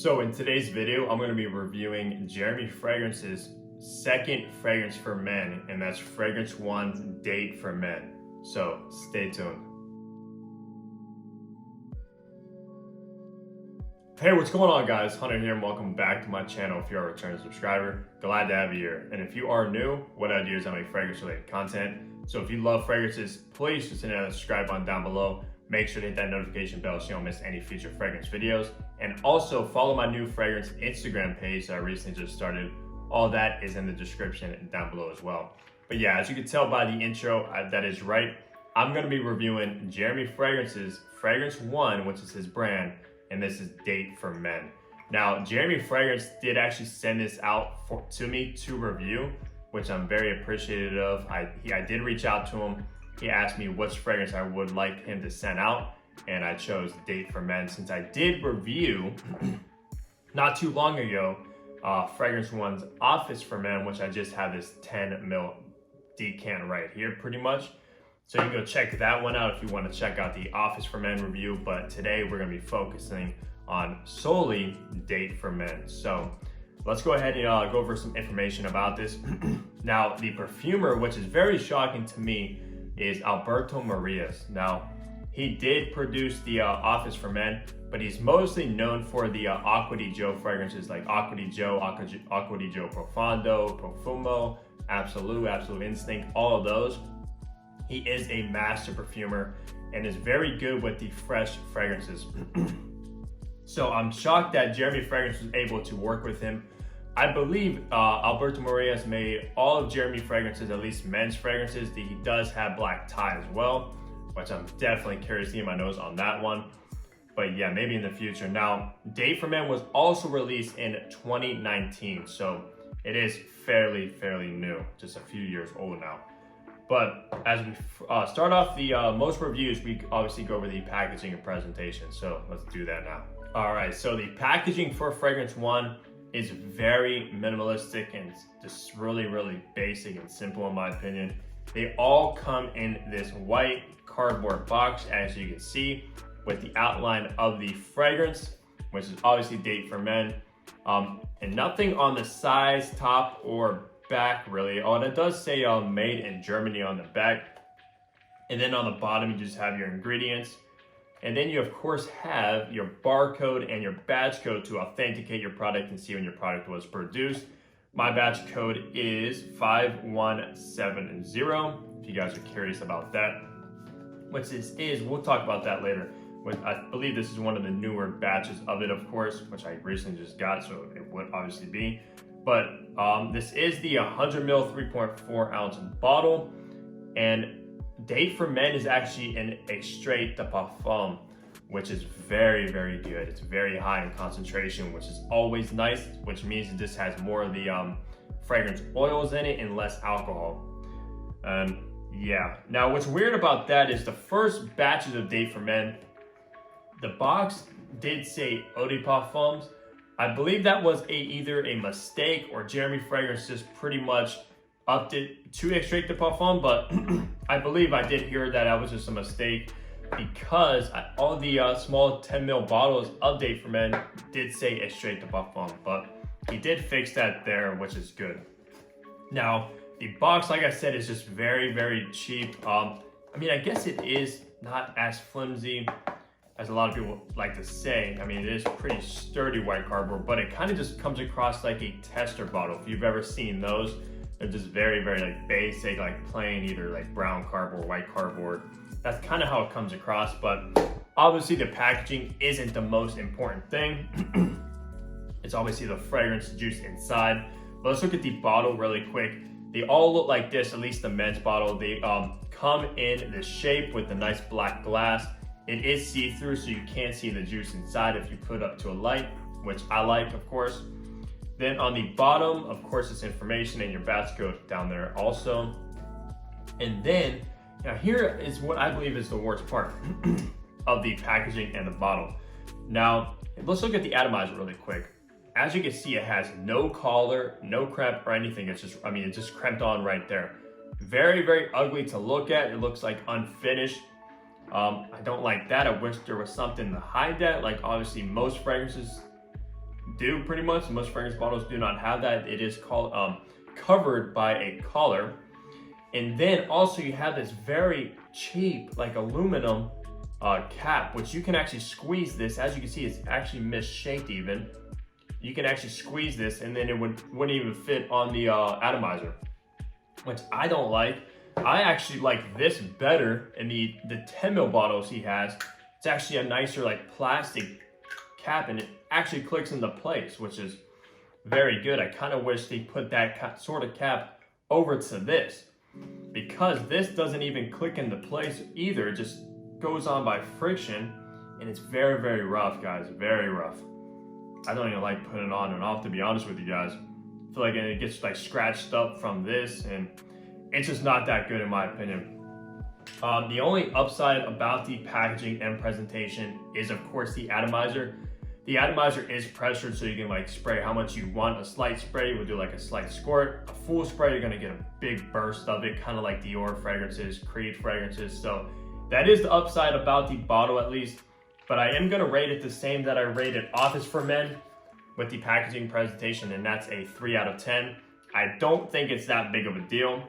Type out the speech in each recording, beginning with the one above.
So in today's video, I'm going to be reviewing Jeremy Fragrance's second fragrance for men, and that's Fragrance 1's Date for Men. So stay tuned. Hey, what's going on guys? Hunter here and welcome back to my channel. If you're a return subscriber, glad to have you here. And if you are new, what I do is I make fragrance related content. So if you love fragrances, please just hit that subscribe button down below. Make sure to hit that notification bell so you don't miss any future fragrance videos. And also follow my new fragrance Instagram page that I recently just started. All that is in the description down below as well. But yeah, as you can tell by the intro, that is right. I'm going to be reviewing Jeremy Fragrance's Fragrance 1, which is his brand, and this is Date for Men. Now, Jeremy Fragrance did actually send this out to me to review, which I'm very appreciative of. I did reach out to him. He asked me which fragrance I would like him to send out, and I chose Date for Men since I did review not too long ago Fragrance 1's Office for Men, which I just have this 10 ml decant right here pretty much. So you can go check that one out if you want to check out the Office for Men review, but today we're going to be focusing on solely Date for Men. So let's go ahead and go over some information about this. Now, the perfumer, which is very shocking to me, is Alberto Marias. Now, he did produce the Office for Men, but he's mostly known for the Acqua di Gio fragrances like Acqua di Gio, Acqua di Gio Profondo, Profumo, Absolute Instinct, all of those. He is a master perfumer and is very good with the fresh fragrances. So I'm shocked that Jeremy Fragrance was able to work with him. I believe Alberto Marias made all of Jeremy Fragrance's, at least men's fragrances. He does have black tie as well, which I'm definitely curious to see my nose on that one. But yeah, maybe in the future. Now, Date for Men was also released in 2019, so it is fairly new, just a few years old now. But as we start off the most reviews, we obviously go over the packaging and presentation. So let's do that now. All right, so the packaging for Fragrance 1 is very minimalistic and just really basic and simple in my opinion. They all come in this white cardboard box, as you can see, with the outline of the fragrance, which is obviously Date for Men, and nothing on the sides, top or back really. Oh, and it does say made in Germany on the back, and then on the bottom you just have your ingredients. And then you of course have your barcode and your batch code to authenticate your product and see when your product was produced. My batch code is 5170, if you guys are curious about that. What this is, we'll talk about that later. I believe this is one of the newer batches of it, of course, which I recently just got, so it would obviously be. But this is the 100 ml 3.4 ounce bottle, and Date for Men is actually an extrait de parfum, which is very good. It's very high in concentration, which is always nice, which means it just has more of the fragrance oils in it and less alcohol. Yeah, now what's weird about that is the first batches of Date for Men, the box did say eau de parfums. I believe that was either a mistake or Jeremy Fragrance just pretty much upped it to extrait de parfum, but I believe I did hear that was just a mistake because all the small 10 ml bottles of Date for Men did say extrait de parfum, but he did fix that there, which is good. Now, the box, like I said, is just very cheap. I mean, I guess it is not as flimsy as a lot of people like to say. I mean, it is pretty sturdy white cardboard, but it kind of just comes across like a tester bottle. If you've ever seen those, they're just very like basic, like plain, either like brown cardboard, white cardboard. That's kind of how it comes across, but obviously the packaging isn't the most important thing. It's obviously the fragrance juice inside. But let's look at the bottle really quick. They all look like this, at least the men's bottle. They come in the shape with the nice black glass. It is see-through, so you can't see the juice inside if you put it up to a light, which I like, of course. Then on the bottom, of course, it's information and your batch code down there also. And then, now here is what I believe is the worst part of the packaging and the bottle. Now, let's look at the atomizer really quick. As you can see, it has no collar, no crimp or anything. It's just, I mean, it's just crimped on right there. Very ugly to look at. It looks like unfinished. I don't like that. I wish there was something to hide that. Like obviously most fragrances do pretty much. Most fragrance bottles do not have that. It is called covered by a collar. And then also you have this very cheap, like aluminum cap, which you can actually squeeze this. As you can see, it's actually misshaped even. You can actually squeeze this and then it wouldn't even fit on the atomizer, which I don't like. I actually like this better in the 10 ml bottles he has. It's actually a nicer like plastic cap and it actually clicks into place, which is very good. I kind of wish they put that sort of cap over to this, because this doesn't even click into place either. It just goes on by friction and it's very, very rough, guys, very rough. I don't even like putting it on and off, to be honest with you guys. I feel like it gets like scratched up from this and it's just not that good in my opinion. The only upside about the packaging and presentation is of course the atomizer. The atomizer is pressured, so you can like spray how much you want. A slight spray will do like a slight squirt. A full spray, you're gonna get a big burst of it, kind of like Dior fragrances, Creed fragrances. So that is the upside about the bottle at least. But I am gonna rate it the same that I rated Office for Men with the packaging presentation, and that's a 3 out of 10. I don't think it's that big of a deal.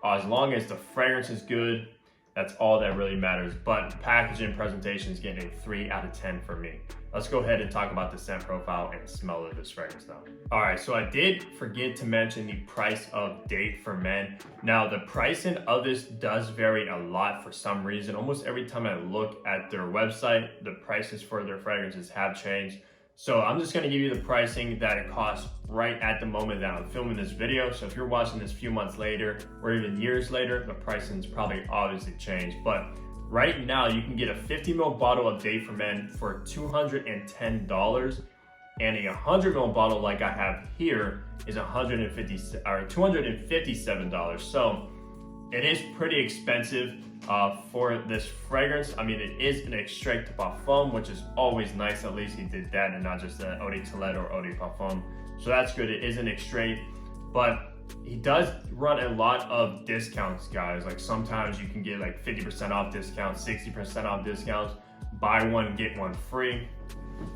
As long as the fragrance is good, that's all that really matters. But packaging presentation is getting a 3 out of 10 for me. Let's go ahead and talk about the scent profile and smell of this fragrance now. All right, so I did forget to mention the price of Date for Men. Now, the pricing of this does vary a lot for some reason. Almost every time I look at their website, the prices for their fragrances have changed. So I'm just gonna give you the pricing that it costs right at the moment that I'm filming this video. So if you're watching this a few months later or even years later, the pricing's probably obviously changed. But right now you can get a 50 ml bottle of Date for Men for $210, and a 100 ml bottle like I have here is $257. So it is pretty expensive for this fragrance. I mean, it is an extrait de parfum, which is always nice. At least he did that and not just an eau de toilette or eau de parfum. So that's good. It is an extrait, but he does run a lot of discounts, guys. Like sometimes you can get like 50% off discounts, 60% off discounts, buy one, get one free,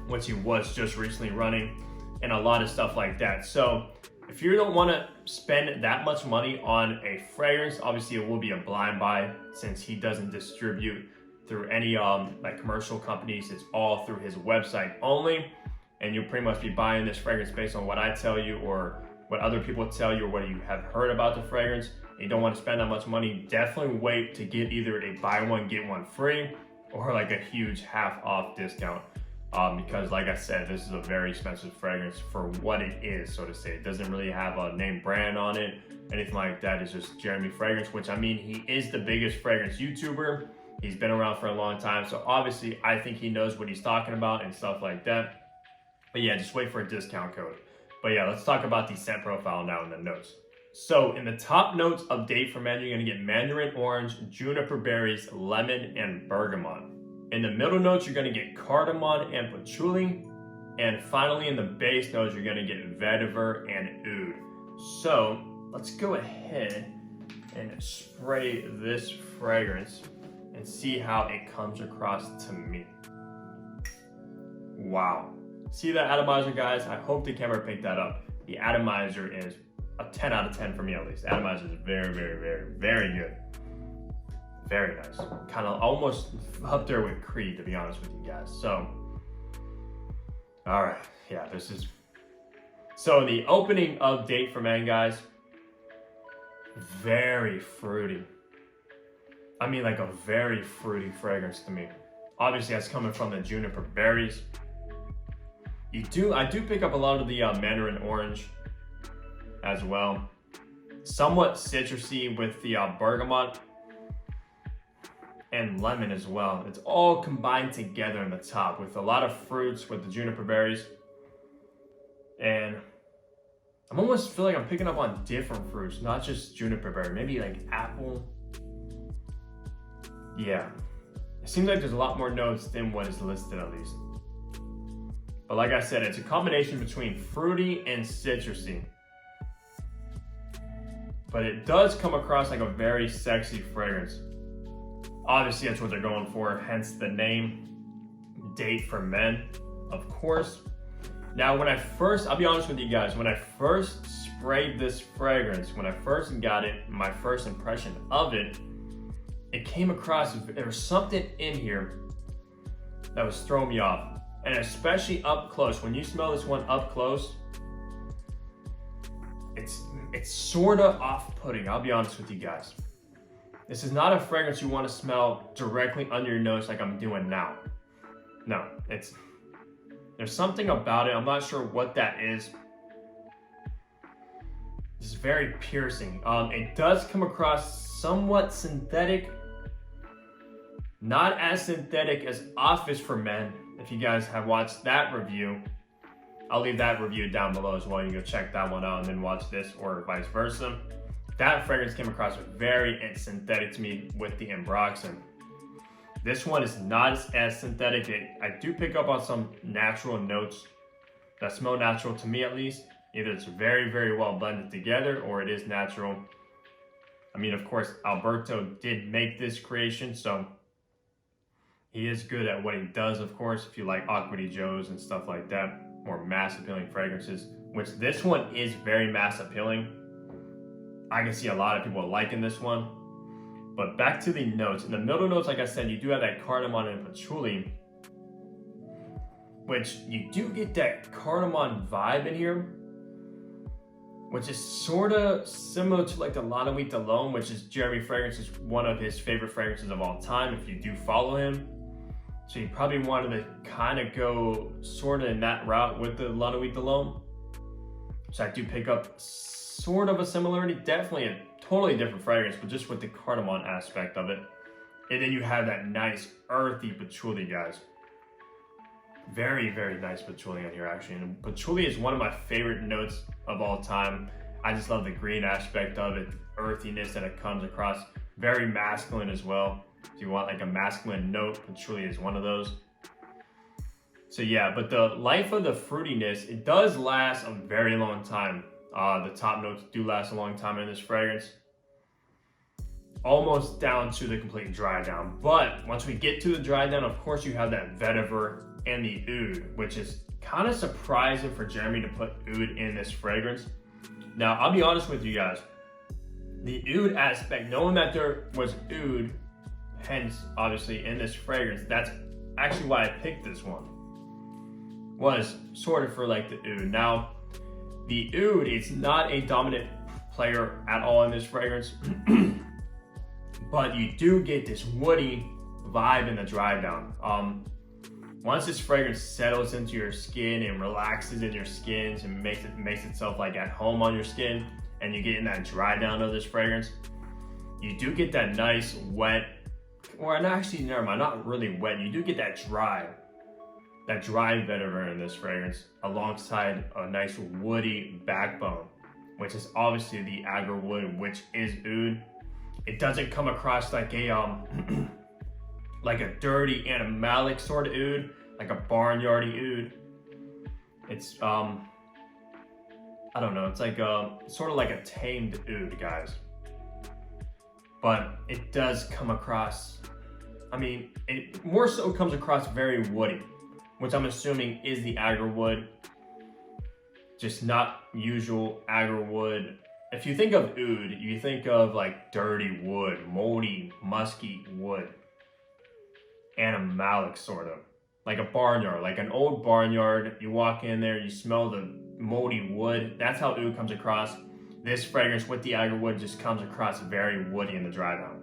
which he was just recently running, and a lot of stuff like that. So if you don't want to spend that much money on a fragrance, obviously it will be a blind buy since he doesn't distribute through any like commercial companies. It's all through his website only, and you'll pretty much be buying this fragrance based on what I tell you or what other people tell you or what you have heard about the fragrance. And you don't want to spend that much money. Definitely wait to get either a buy one get one free or like a huge half off discount. Because like I said, this is a very expensive fragrance for what it is, so to say. It doesn't really have a name brand on it, anything like that. It's just Jeremy Fragrance, which I mean, he is the biggest fragrance YouTuber. He's been around for a long time, so obviously I think he knows what he's talking about and stuff like that. But yeah, just wait for a discount code. But yeah, let's talk about the scent profile now in the notes. So in the top notes of Date for Men, you're gonna get mandarin orange, juniper berries, lemon, and bergamot. In the middle notes, you're gonna get cardamom and patchouli. And finally, in the base notes, you're gonna get vetiver and oud. So let's go ahead and spray this fragrance and see how it comes across to me. Wow. See that atomizer, guys? I hope the camera picked that up. The atomizer is a 10 out of 10 for me at least. The atomizer is very, very, very, very good. Very nice. Kind of almost up there with Creed, to be honest with you guys. So, all right, yeah, this is. So the opening of Date for Men, guys, very fruity. I mean, like a very fruity fragrance to me. Obviously, that's coming from the juniper berries. I do pick up a lot of the mandarin orange as well. Somewhat citrusy with the bergamot and lemon as well. It's all combined together in the top with a lot of fruits with the juniper berries. And I'm almost feel like I'm picking up on different fruits, not just juniper berry, maybe like apple. Yeah, it seems like there's a lot more notes than what is listed at least. But like I said, it's a combination between fruity and citrusy. But it does come across like a very sexy fragrance. Obviously, that's what they're going for, hence the name Date for Men, of course. Now, I'll be honest with you guys, when I first sprayed this fragrance, when I first got it, my first impression of it, it came across, there was something in here that was throwing me off. And especially up close, when you smell this one up close, it's sort of off-putting, I'll be honest with you guys. This is not a fragrance you want to smell directly under your nose like I'm doing now. No, there's something about it, I'm not sure what that is. It's very piercing. It does come across somewhat synthetic, not as synthetic as Office for Men. If you guys have watched that review, I'll leave that review down below as well. You can go check that one out and then watch this, or vice versa. That fragrance came across very synthetic to me with the Ambroxan. This one is not as synthetic. I do pick up on some natural notes that smell natural to me, at least. Either it's very, very well blended together, or it is natural. I mean, of course, Alberto did make this creation, so he is good at what he does, of course. If you like Aqua di Joe's and stuff like that, more mass appealing fragrances, which this one is very mass appealing. I can see a lot of people liking this one. But back to the notes. In the middle notes, like I said, you do have that cardamom and patchouli, which you do get that cardamom vibe in here, which is sort of similar to like the La Nuit Cologne, which is Jeremy Fragrance's one of his favorite fragrances of all time, if you do follow him. So you probably wanted to kind of go sort of in that route with the La Nuit Cologne. So I do pick up sort of a similarity, definitely a totally different fragrance, but just with the cardamom aspect of it. And then you have that nice earthy patchouli, guys. Very, very nice patchouli in here, actually. And patchouli is one of my favorite notes of all time. I just love the green aspect of it, the earthiness that it comes across. Very masculine as well. If you want like a masculine note, patchouli is one of those. So yeah, but the life of the fruitiness, it does last a very long time. The top notes do last a long time in this fragrance. Almost down to the complete dry down. But once we get to the dry down, of course you have that vetiver and the oud, which is kind of surprising for Jeremy to put oud in this fragrance. Now, I'll be honest with you guys. The oud aspect, knowing that there was oud, hence obviously in this fragrance, that's actually why I picked this one, was sort of for like the oud. Now, the oud is not a dominant player at all in this fragrance, but you do get this woody vibe in the dry down. Once this fragrance settles into your skin and relaxes in your skins and makes itself like at home on your skin, and you get in that dry down of this fragrance, you do get that nice wet, or not actually, never mind, not really wet. You do get that dry vetiver in this fragrance, alongside a nice woody backbone, which is obviously the agarwood, which is oud. It doesn't come across like a like a dirty animalic sort of oud, like a barnyardy oud. It's I don't know, it's like sort of like a tamed oud, guys. But it does come across, I mean, it more so comes across very woody, which I'm assuming is the agarwood, just not usual agarwood. If you think of oud, you think of like dirty wood, moldy, musky wood, animalic sort of, like a barnyard, like an old barnyard. You walk in there, you smell the moldy wood. That's how oud comes across. This fragrance with the agarwood just comes across very woody in the dry down.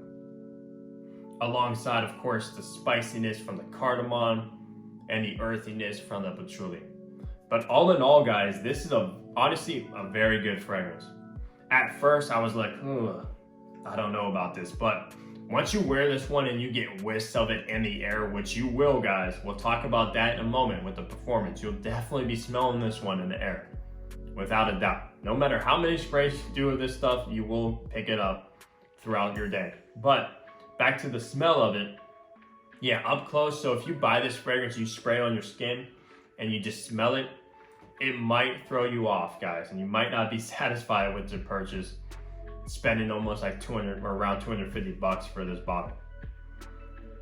Alongside, of course, the spiciness from the cardamom and the earthiness from the patchouli. But all in all, guys, this is honestly a very good fragrance. At first, I was like, I don't know about this, but once you wear this one and you get whiffs of it in the air, which you will, guys, we'll talk about that in a moment with the performance. You'll definitely be smelling this one in the air, without a doubt. No matter how many sprays you do with this stuff, you will pick it up throughout your day. But back to the smell of it, yeah, up close. So if you buy this fragrance, you spray it on your skin and you just smell it, it might throw you off, guys, and you might not be satisfied with the purchase, spending almost like 200 or around 250 bucks for this bottle.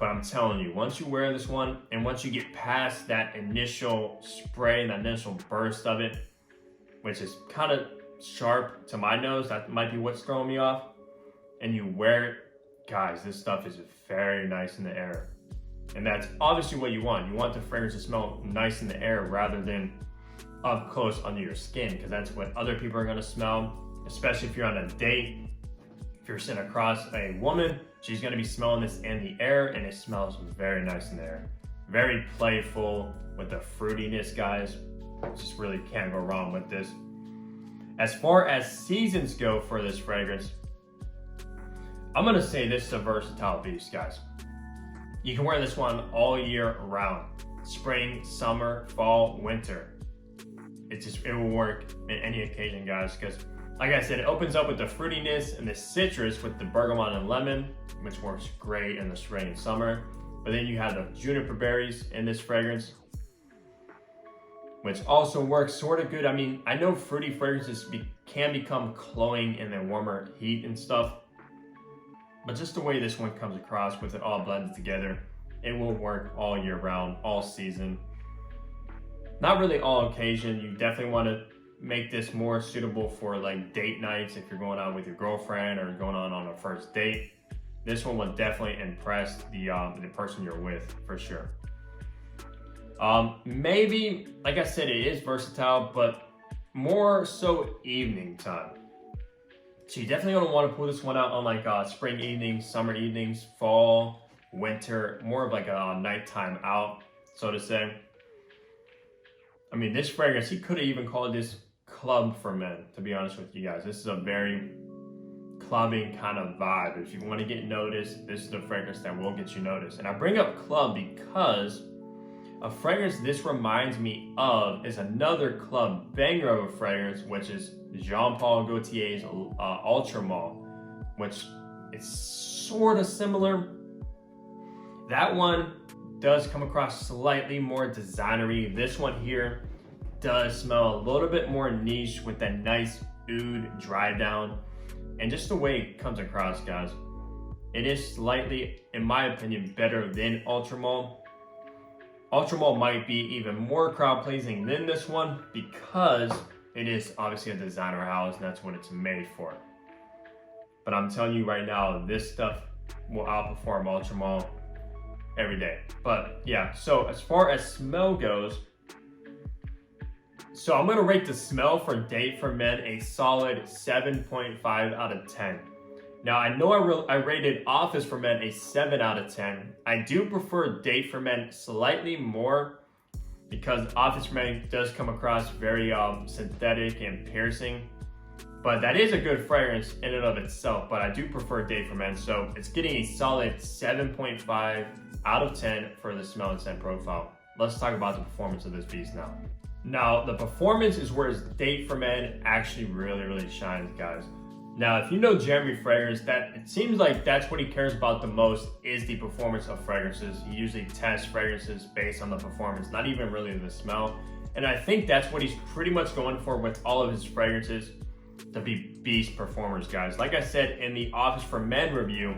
But I'm telling you, once you wear this one, and once you get past that initial spray and that initial burst of it, which is kind of sharp to my nose, that might be what's throwing me off, and you wear it, guys, this stuff is very nice in the air. And that's obviously what you want. You want the fragrance to smell nice in the air rather than up close under your skin, because that's what other people are gonna smell, especially if you're on a date. If you're sitting across a woman, she's gonna be smelling this in the air, and it smells very nice in the air. Very playful with the fruitiness, guys. Just really can't go wrong with this. As far as seasons go for this fragrance, I'm gonna say this is a versatile beast, guys. You can wear this one all year round. Spring, summer, fall, winter. It will work in any occasion, guys, because like I said, it opens up with the fruitiness and the citrus with the bergamot and lemon, which works great in the spring and summer. But then you have the juniper berries in this fragrance, which also works sort of good. I mean, I know fruity fragrances can become cloying in the warmer heat and stuff, but just the way this one comes across with it all blended together, it will work all year round, all season. Not really all occasion. You definitely want to make this more suitable for like date nights if you're going out with your girlfriend or going on a first date. This one will definitely impress the person you're with for sure. Maybe, like I said, it is versatile, but more so evening time. So you definitely don't want to pull this one out on like spring evenings, summer evenings, fall, winter, more of like a nighttime out, so to say. I mean, this fragrance, he could have even called this club for men, to be honest with you guys. This is a very clubbing kind of vibe. If you want to get noticed, this is the fragrance that will get you noticed. And I bring up club because a fragrance this reminds me of is another club banger of a fragrance, which is Jean Paul Gaultier's Ultra Mall, which is sort of similar. That one does come across slightly more designery. This one here does smell a little bit more niche with that nice oud dry down. And just the way it comes across, guys, it is slightly, in my opinion, better than Ultra Mall. Ultra Mall might be even more crowd pleasing than this one because it is obviously a designer house and that's what it's made for. But I'm telling you right now, this stuff will outperform Ultra Mall every day. But yeah, so as far as smell goes, so I'm gonna rate the smell for Date for Men a solid 7.5 out of 10. Now I know I rated Office for Men a 7 out of 10. I do prefer Date for Men slightly more because Office for Men does come across very synthetic and piercing. But that is a good fragrance in and of itself, but I do prefer Date for Men, so it's getting a solid 7.5 out of 10 for the smell and scent profile. Let's talk about the performance of this beast now. Now, the performance is where Date for Men actually really shines, guys. Now, if you know Jeremy Fragrance, that it seems like that's what he cares about the most is the performance of fragrances. He usually tests fragrances based on the performance, not even really the smell. And I think that's what he's pretty much going for with all of his fragrances, to be beast performers, guys. Like I said in the Office for Men review,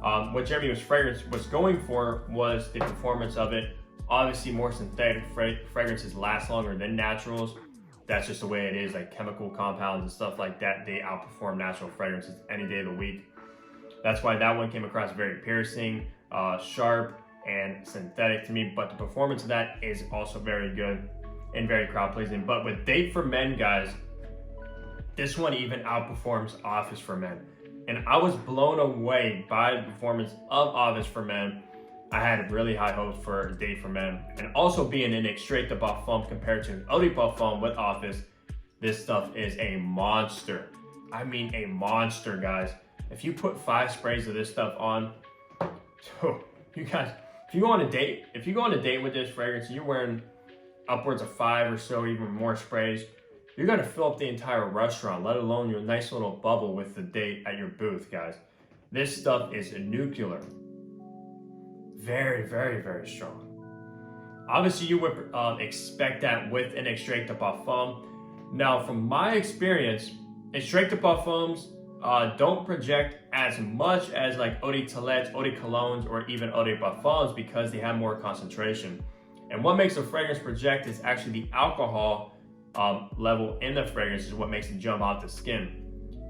what Jeremy Fragrance was going for was the performance of it. Obviously, more synthetic fragrances last longer than naturals. That's just the way it is, like chemical compounds and stuff like that, they outperform natural fragrances any day of the week. That's why that one came across very piercing, sharp, and synthetic to me, but the performance of that is also very good and very crowd pleasing. But with Date for Men, guys, this one even outperforms Office for Men. And I was blown away by the performance of Office for Men. I had really high hopes for Date for Men. And also being in extrait de parfum compared to eau de parfum with Office, this stuff is a monster. I mean a monster, guys. If you put 5 sprays of this stuff on, you guys, if you go on a date with this fragrance, you're wearing upwards of 5 or so, even more sprays, you're gonna fill up the entire restaurant, let alone your nice little bubble with the date at your booth, guys. This stuff is nuclear. Very strong. Obviously, you would expect that with an extrait de parfum. Now, from my experience, extrait de parfums, don't project as much as like eau de toilette, eau de colognes, or even eau de parfums because they have more concentration. And what makes a fragrance project is actually the alcohol level in the fragrance is what makes it jump out the skin.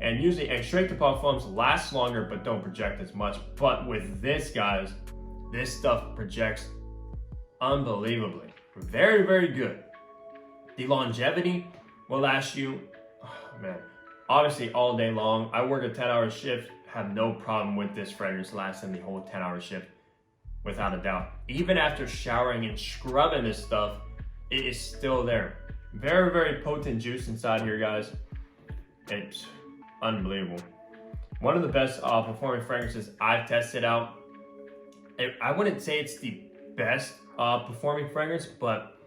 And usually extracted parfums last longer but don't project as much. But with this, guys, this stuff projects unbelievably. Very, very good. The longevity will last you, oh man, obviously all day long. I work a 10-hour shift, have no problem with this fragrance lasting the whole 10-hour shift, without a doubt. Even after showering and scrubbing this stuff, it is still there. Very, very potent juice inside here, guys. It's unbelievable. One of the best performing fragrances I've tested out. I wouldn't say it's the best performing fragrance, but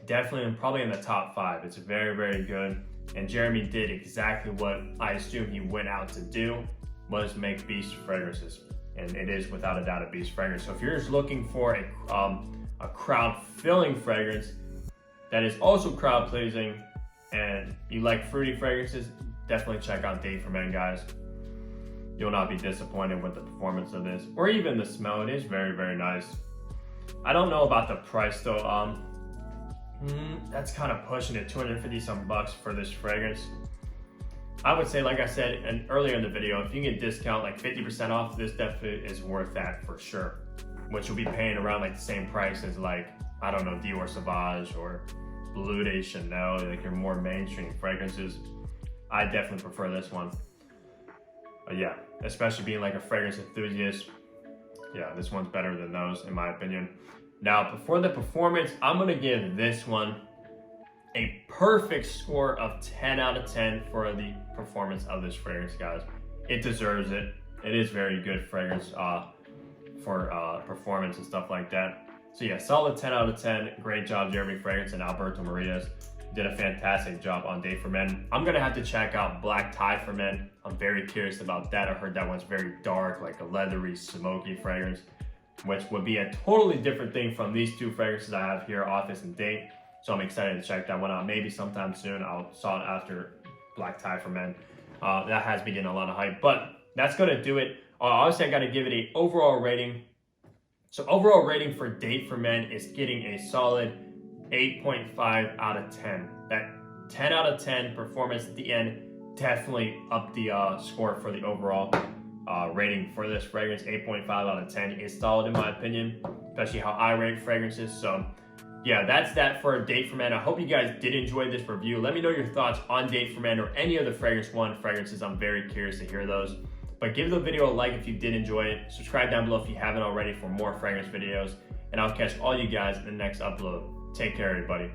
definitely probably in the top 5. It's very, very good. And Jeremy did exactly what I assume he went out to do, was make beast fragrances. And it is without a doubt a beast fragrance. So if you're just looking for a crowd-filling fragrance that is also crowd-pleasing and you like fruity fragrances, definitely check out Date for Men, guys. You'll not be disappointed with the performance of this, or even the smell. It is very, very nice. I don't know about the price though. That's kind of pushing it, 250 some bucks for this fragrance. I would say, like I said earlier in the video, if you can get discount like 50% off, this definitely is worth that for sure. Which you'll be paying around like the same price as like, I don't know, Dior Sauvage or Blue de Chanel, like your more mainstream fragrances. I definitely prefer this one. Yeah, especially being like a fragrance enthusiast. Yeah, this one's better than those in my opinion. Now, for the performance, I'm gonna give this one a perfect score of 10 out of 10 for the performance of this fragrance, guys. It deserves it. It is very good fragrance for performance and stuff like that. So yeah, solid 10 out of 10. Great job, Jeremy Fragrance and Alberto Marias. Did a fantastic job on Date for Men. I'm gonna have to check out Black Tie for Men. I'm very curious about that. I heard that one's very dark, like a leathery, smoky fragrance, which would be a totally different thing from these two fragrances I have here, Office and Date. So I'm excited to check that one out. Maybe sometime soon I'll saw it after Black Tie for Men. That has been getting a lot of hype, but that's gonna do it. Obviously I gotta give it an overall rating. So overall rating for Date for Men is getting a solid 8.5 out of 10. That 10 out of 10 performance at the end definitely up the score for the overall rating for this fragrance. 8.5 out of 10 is solid in my opinion, especially how I rate fragrances. So yeah, that's that for Date for Men. I hope you guys did enjoy this review. Let me know your thoughts on Date for Men or any other Fragrance One fragrances. I'm very curious to hear those. But give the video a like if you did enjoy it. Subscribe down below if you haven't already for more fragrance videos. And I'll catch all you guys in the next upload. Take care, everybody.